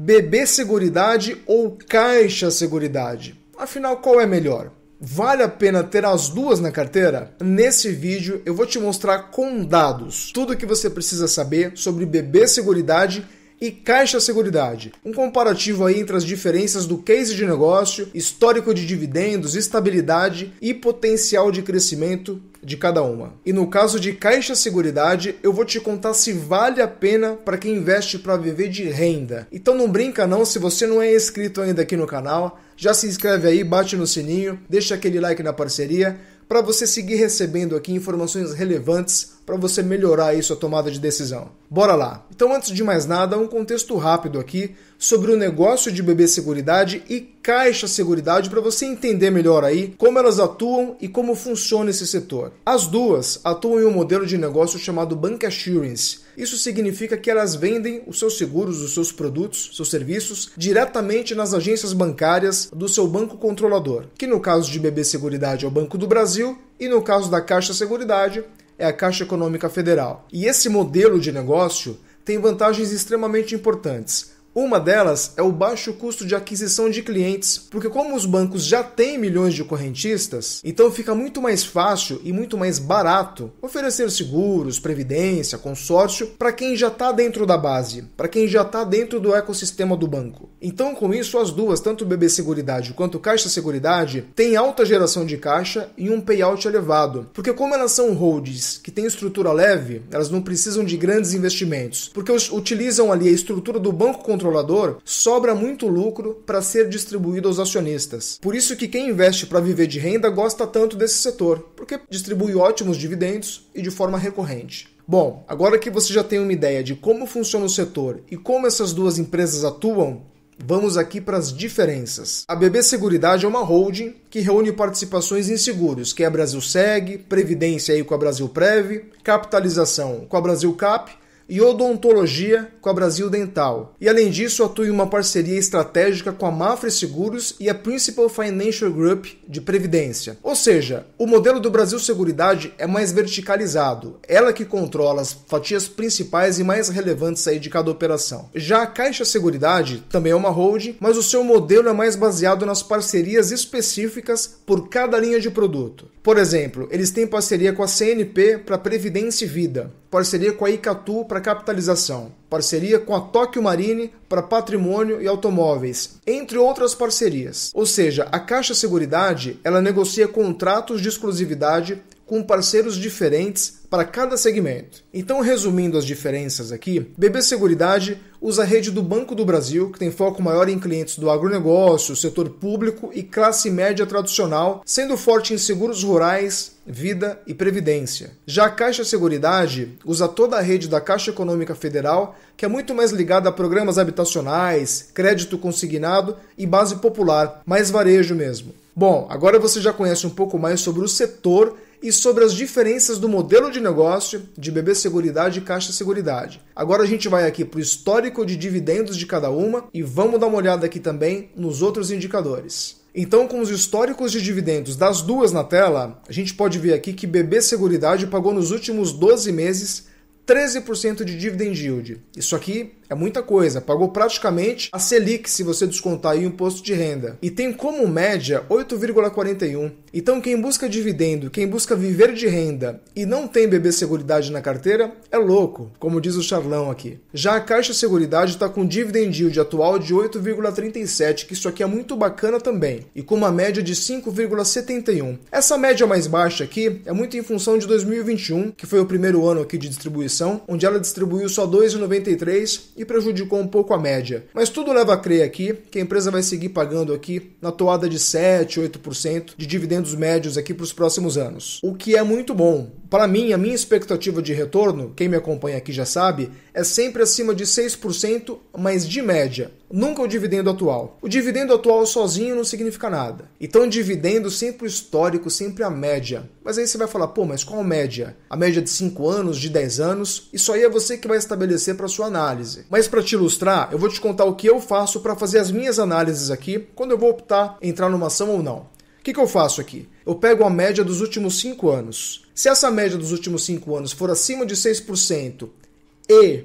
BB Seguridade ou Caixa Seguridade? Afinal, qual é melhor? Vale a pena ter as duas na carteira? Nesse vídeo eu vou te mostrar com dados tudo o que você precisa saber sobre BB Seguridade e Caixa Seguridade. Um comparativo aí entre as diferenças do case de negócio, histórico de dividendos, estabilidade e potencial de crescimento de cada uma. E no caso de Caixa Seguridade, eu vou te contar se vale a pena para quem investe para viver de renda. Então não brinca não, se você não é inscrito ainda aqui no canal, já se inscreve aí, bate no sininho, deixa aquele like na parceria, para você seguir recebendo aqui informações relevantes para você melhorar aí sua tomada de decisão. Bora lá! Então, antes de mais nada, um contexto rápido aqui sobre o negócio de BB Seguridade e Caixa Seguridade para você entender melhor aí como elas atuam e como funciona esse setor. As duas atuam em um modelo de negócio chamado Bancassurance. Isso significa que elas vendem os seus seguros, os seus produtos, seus serviços diretamente nas agências bancárias do seu banco controlador, que no caso de BB Seguridade é o Banco do Brasil e no caso da Caixa Seguridade é a Caixa Econômica Federal. E esse modelo de negócio tem vantagens extremamente importantes. Uma delas é o baixo custo de aquisição de clientes, porque como os bancos já têm milhões de correntistas, então fica muito mais fácil e muito mais barato oferecer seguros, previdência, consórcio para quem já está dentro da base, para quem já está dentro do ecossistema do banco. Então com isso as duas, tanto o BB Seguridade quanto Caixa Seguridade, têm alta geração de caixa e um payout elevado, porque como elas são holdings que têm estrutura leve, elas não precisam de grandes investimentos, porque utilizam ali a estrutura do banco controlador, sobra muito lucro para ser distribuído aos acionistas. Por isso que quem investe para viver de renda gosta tanto desse setor, porque distribui ótimos dividendos e de forma recorrente. Bom, agora que você já tem uma ideia de como funciona o setor e como essas duas empresas atuam, vamos aqui para as diferenças. A BB Seguridade é uma holding que reúne participações em seguros, que é a Brasilseg, previdência aí com a Brasilprev, capitalização com a Brasilcap, e odontologia com a Brasil Dental. E além disso, atua em uma parceria estratégica com a Mafre Seguros e a Principal Financial Group de Previdência. Ou seja, o modelo do Brasil Seguridade é mais verticalizado, ela que controla as fatias principais e mais relevantes aí de cada operação. Já a Caixa Seguridade também é uma holding, mas o seu modelo é mais baseado nas parcerias específicas por cada linha de produto. Por exemplo, eles têm parceria com a CNP para Previdência e Vida, parceria com a Icatu para capitalização, parceria com a Tóquio Marine para patrimônio e automóveis, entre outras parcerias. Ou seja, a Caixa Seguridade, ela negocia contratos de exclusividade com parceiros diferentes para cada segmento. Então, resumindo as diferenças aqui, BB Seguridade usa a rede do Banco do Brasil, que tem foco maior em clientes do agronegócio, setor público e classe média tradicional, sendo forte em seguros rurais, vida e previdência. Já a Caixa Seguridade usa toda a rede da Caixa Econômica Federal, que é muito mais ligada a programas habitacionais, crédito consignado e base popular, mais varejo mesmo. Bom, agora você já conhece um pouco mais sobre o setor e sobre as diferenças do modelo de negócio de BB Seguridade e Caixa Seguridade. Agora a gente vai aqui para o histórico de dividendos de cada uma e vamos dar uma olhada aqui também nos outros indicadores. Então, com os históricos de dividendos das duas na tela, a gente pode ver aqui que BB Seguridade pagou nos últimos 12 meses 13% de dividend yield. Isso aqui é muita coisa, pagou praticamente a Selic se você descontar aí o imposto de renda. E tem como média 8,41. Então quem busca dividendo, quem busca viver de renda e não tem BB Seguridade na carteira, é louco, como diz o Charlão aqui. Já a Caixa Seguridade está com dividend yield atual de 8,37, que isso aqui é muito bacana também, e com uma média de 5,71. Essa média mais baixa aqui é muito em função de 2021, que foi o primeiro ano aqui de distribuição, onde ela distribuiu só 2,93 e prejudicou um pouco a média. Mas tudo leva a crer aqui que a empresa vai seguir pagando aqui na toada de 7, 8% de dividendos médios aqui para os próximos anos. O que é muito bom. Para mim, a minha expectativa de retorno, quem me acompanha aqui já sabe, é sempre acima de 6%, mas de média. Nunca o dividendo atual. O dividendo atual sozinho não significa nada. Então, dividendo sempre o histórico, sempre a média. Mas aí você vai falar, pô, mas qual média? A média de 5 anos, de 10 anos? Isso aí é você que vai estabelecer para sua análise. Mas para te ilustrar, eu vou te contar o que eu faço para fazer as minhas análises aqui, quando eu vou optar em entrar numa ação ou não. O que eu faço aqui? Eu pego a média dos últimos 5 anos. Se essa média dos últimos 5 anos for acima de 6% e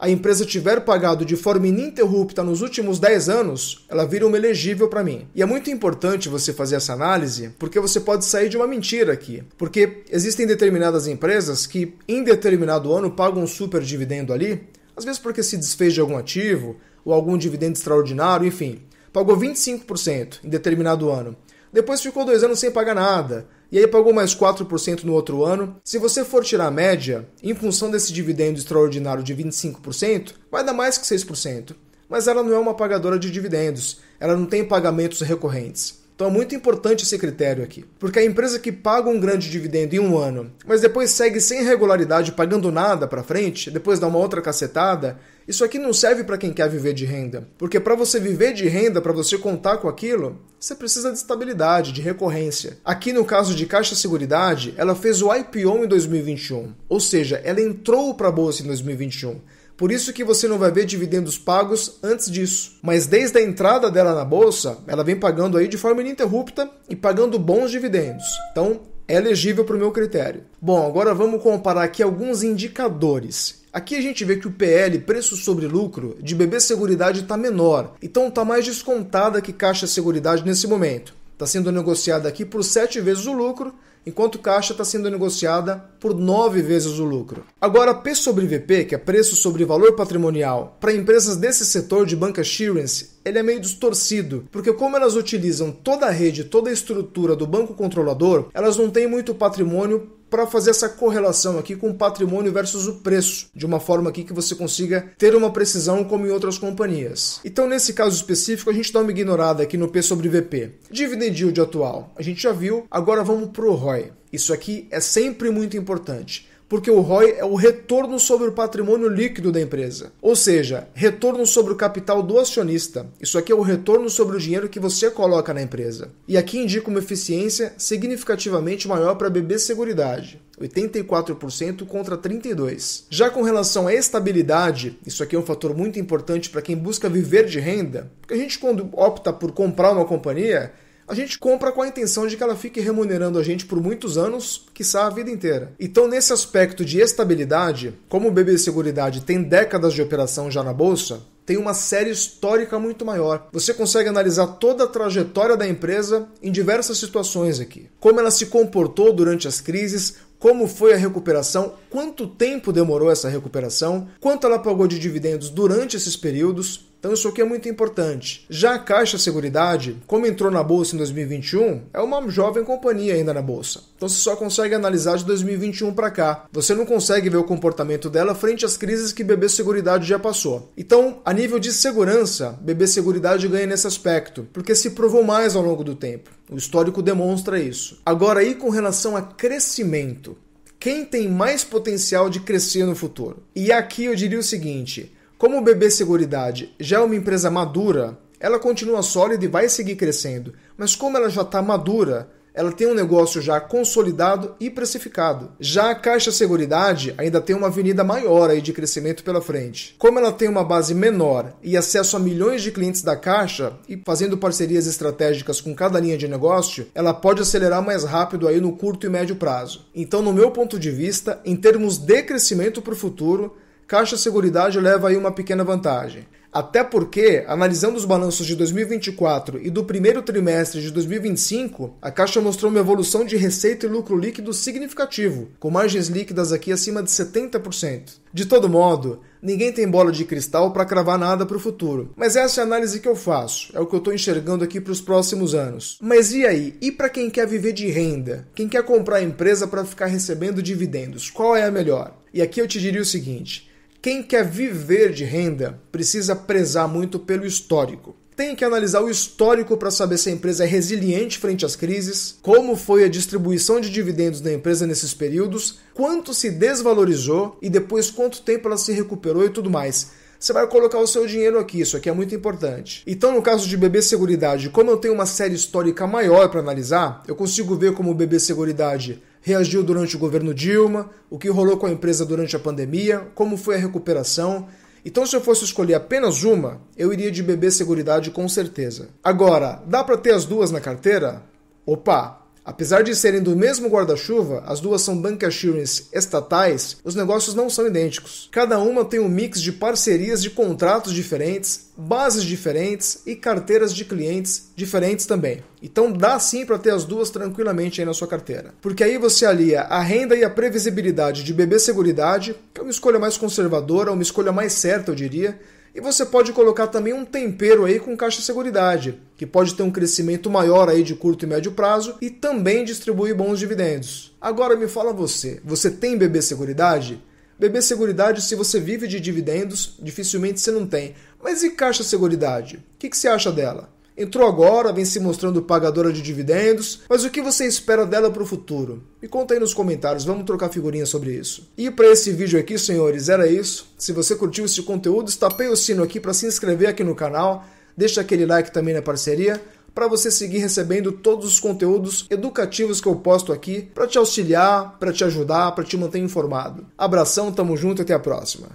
a empresa tiver pagado de forma ininterrupta nos últimos 10 anos, ela vira uma elegível para mim. E é muito importante você fazer essa análise, porque você pode sair de uma mentira aqui. Porque existem determinadas empresas que, em determinado ano, pagam um super dividendo ali, às vezes porque se desfez de algum ativo, ou algum dividendo extraordinário, enfim. Pagou 25% em determinado ano. Depois ficou 2 anos sem pagar nada. E aí pagou mais 4% no outro ano. Se você for tirar a média, em função desse dividendo extraordinário de 25%, vai dar mais que 6%. Mas ela não é uma pagadora de dividendos. Ela não tem pagamentos recorrentes. Então é muito importante esse critério aqui. Porque a empresa que paga um grande dividendo em um ano, mas depois segue sem regularidade pagando nada para frente, depois dá uma outra cacetada, isso aqui não serve para quem quer viver de renda. Porque para você viver de renda, para você contar com aquilo, você precisa de estabilidade, de recorrência. Aqui no caso de Caixa Seguridade, ela fez o IPO em 2021. Ou seja, ela entrou para a bolsa em 2021. Por isso que você não vai ver dividendos pagos antes disso. Mas desde a entrada dela na bolsa, ela vem pagando aí de forma ininterrupta e pagando bons dividendos. Então, é elegível para o meu critério. Bom, agora vamos comparar aqui alguns indicadores. Aqui a gente vê que o PL, preço sobre lucro, de BB Seguridade está menor. Então está mais descontada que Caixa Seguridade nesse momento. Está sendo negociada aqui por 7 vezes o lucro, enquanto Caixa está sendo negociada por 9 vezes o lucro. Agora, P sobre VP, que é preço sobre valor patrimonial, para empresas desse setor de bancassurance, ele é meio distorcido, porque como elas utilizam toda a rede, toda a estrutura do banco controlador, elas não têm muito patrimônio para fazer essa correlação aqui com o patrimônio versus o preço, de uma forma aqui que você consiga ter uma precisão como em outras companhias. Então, nesse caso específico, a gente dá uma ignorada aqui no P sobre VP. Dividend yield atual, a gente já viu, agora vamos para o ROI. Isso aqui é sempre muito importante, porque o ROI é o retorno sobre o patrimônio líquido da empresa. Ou seja, retorno sobre o capital do acionista. Isso aqui é o retorno sobre o dinheiro que você coloca na empresa. E aqui indica uma eficiência significativamente maior para a BB Seguridade. 84% contra 32%. Já com relação à estabilidade, isso aqui é um fator muito importante para quem busca viver de renda, porque a gente quando opta por comprar uma companhia, a gente compra com a intenção de que ela fique remunerando a gente por muitos anos, quiçá a vida inteira. Então, nesse aspecto de estabilidade, como o BB Seguridade tem décadas de operação já na bolsa, tem uma série histórica muito maior. Você consegue analisar toda a trajetória da empresa em diversas situações aqui. Como ela se comportou durante as crises, como foi a recuperação, quanto tempo demorou essa recuperação, quanto ela pagou de dividendos durante esses períodos. Então isso aqui é muito importante. Já a Caixa Seguridade, como entrou na bolsa em 2021, é uma jovem companhia ainda na bolsa. Então você só consegue analisar de 2021 para cá. Você não consegue ver o comportamento dela frente às crises que BB Seguridade já passou. Então, a nível de segurança, BB Seguridade ganha nesse aspecto, porque se provou mais ao longo do tempo. O histórico demonstra isso. Agora aí com relação a crescimento, quem tem mais potencial de crescer no futuro? E aqui eu diria o seguinte: como o BB Seguridade já é uma empresa madura, ela continua sólida e vai seguir crescendo. Mas como ela já está madura, ela tem um negócio já consolidado e precificado. Já a Caixa Seguridade ainda tem uma avenida maior aí de crescimento pela frente. Como ela tem uma base menor e acesso a milhões de clientes da Caixa e fazendo parcerias estratégicas com cada linha de negócio, ela pode acelerar mais rápido aí no curto e médio prazo. Então, no meu ponto de vista, em termos de crescimento para o futuro, Caixa Seguridade leva aí uma pequena vantagem. Até porque, analisando os balanços de 2024 e do primeiro trimestre de 2025, a Caixa mostrou uma evolução de receita e lucro líquido significativo, com margens líquidas aqui acima de 70%. De todo modo, ninguém tem bola de cristal para cravar nada para o futuro. Mas essa é a análise que eu faço, é o que eu estou enxergando aqui para os próximos anos. Mas e aí? E para quem quer viver de renda? Quem quer comprar a empresa para ficar recebendo dividendos? Qual é a melhor? E aqui eu te diria o seguinte: quem quer viver de renda precisa prezar muito pelo histórico. Tem que analisar o histórico para saber se a empresa é resiliente frente às crises, como foi a distribuição de dividendos da empresa nesses períodos, quanto se desvalorizou e depois quanto tempo ela se recuperou e tudo mais. Você vai colocar o seu dinheiro aqui, isso aqui é muito importante. Então, no caso de BB Seguridade, como eu tenho uma série histórica maior para analisar, eu consigo ver como o BB Seguridade reagiu durante o governo Dilma, o que rolou com a empresa durante a pandemia, como foi a recuperação. Então, se eu fosse escolher apenas uma, eu iria de BB Seguridade com certeza. Agora, dá para ter as duas na carteira? Opa, Apesar de serem do mesmo guarda-chuva, as duas são bancassurance estatais, os negócios não são idênticos. Cada uma tem um mix de parcerias de contratos diferentes, bases diferentes e carteiras de clientes diferentes também. Então dá sim para ter as duas tranquilamente aí na sua carteira. Porque aí você alia a renda e a previsibilidade de BB Seguridade, que é uma escolha mais conservadora, uma escolha mais certa, eu diria. E você pode colocar também um tempero aí com Caixa Seguridade, que pode ter um crescimento maior aí de curto e médio prazo e também distribui bons dividendos. Agora me fala você tem BB Seguridade? BB Seguridade, se você vive de dividendos, dificilmente você não tem. Mas e Caixa Seguridade? O que você acha dela? Entrou agora, vem se mostrando pagadora de dividendos, mas o que você espera dela para o futuro? Me conta aí nos comentários, vamos trocar figurinhas sobre isso. E para esse vídeo aqui, senhores, era isso. Se você curtiu esse conteúdo, estapeie o sino aqui para se inscrever aqui no canal, deixa aquele like também na parceria, para você seguir recebendo todos os conteúdos educativos que eu posto aqui, para te auxiliar, para te ajudar, para te manter informado. Abração, tamo junto e até a próxima.